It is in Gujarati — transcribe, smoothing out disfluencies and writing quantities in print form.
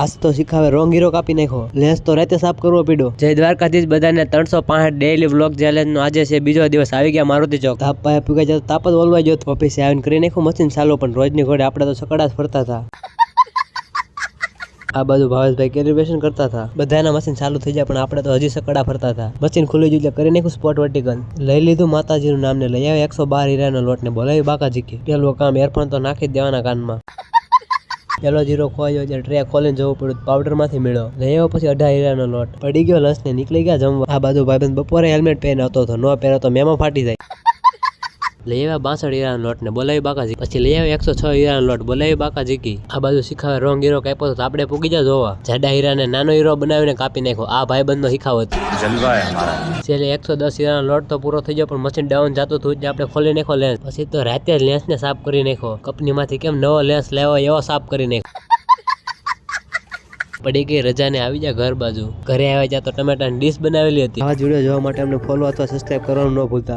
આજ તો શીખાવે રોંગ હીરો કાપી નાખો. લેન્સ તો રાતે સાફ કરવો પડ્યો. જય દ્વારકાધીશ બધાને. 365 ડેઈલી વ્લોગ ચેલેન્જ નો આજે છે બીજો દિવસ. આવી ગયા મારુતિ ચોક. તાપ પાયા પૂગાઈ જતો તાપ જ ઓલવાઈ ગયો. ઓફિસે આવીને કરી નાખું મશીન ચાલો, પણ રોજની ઘોડે આપણે તો સકડા જ ફરતા હતા. આ બાજુ ભાવેશભાઈ કેલિબ્રેશન કરતા હતા. બધાના મશીન ચાલુ થઈ જાય, પણ આપણે તો હજી સકડા ફરતા હતા. મશીન ખુલી ગયું એટલે કરી નાખ્યું સ્પોટ વર્ટિકલ. લઈ લીધું માતાજીનું નામ ને લઈ આવે 112 હીરાનો લોટ ને બોલાવી બાકાજી કે. પેલું કામ એરફોન તો નાખી જ દેવાના કાનમાં. પેલો જીરો ખોવાઈ ગયો એટલે ટ્રે ખોલીને જવું પડ્યું. પાવડર માંથી મેળવ્યો. લઈ આવ્યો પછી 18 હીરાનો લોટ. પડી ગયો લસ ને નીકળી ગયા જમવા. આ બાજુ ભાઈબંધ બપોરે હેલ્મેટ પહેરીને આવતો હતો. નો પહેરે તો મેમાં ફાટી જાય. લઈ આવ્યા 62 હીરાનો લોટ ને બોલાવી બાકાજી. પછી લઈ આવ્યા 106 હીરાનો લોટ બોલાવી બાકાજી કી. આ બાજુ શીખાવે રોંગ હીરો કાપ્યો તો આપણે પૂગી જા જોવા. જાડા હીરાને નાનો હીરો બનાવીને કાપી નાખ્યો. આ ભાઈબંધ નો શીખાવત છેલ્લે 110 હીરાનો લોટ તો પૂરો થઈ ગયો, પણ મશીન ડાઉન જતું હતું એટલે આપણે ખોલી નાખ્યો લેન્સ. પછી તો રાતે લેન્સ ને સાફ કરી નાખ્યો. કંપની માંથી કેમ નવો લેન્સ લાવ્યો એવો સાફ કરી નાખ્યો. પડી ગઈ રજા ને આવી જા ઘર બાજુ. ઘરે આવ્યા જ્યાં તો ટમેટાની ડીશ બનાવેલી હતી. આવા વિડીયો જોવા માટે અમને ફોલો અથવા સબસ્ક્રાઇબ કરવાનું ન ભૂલતા.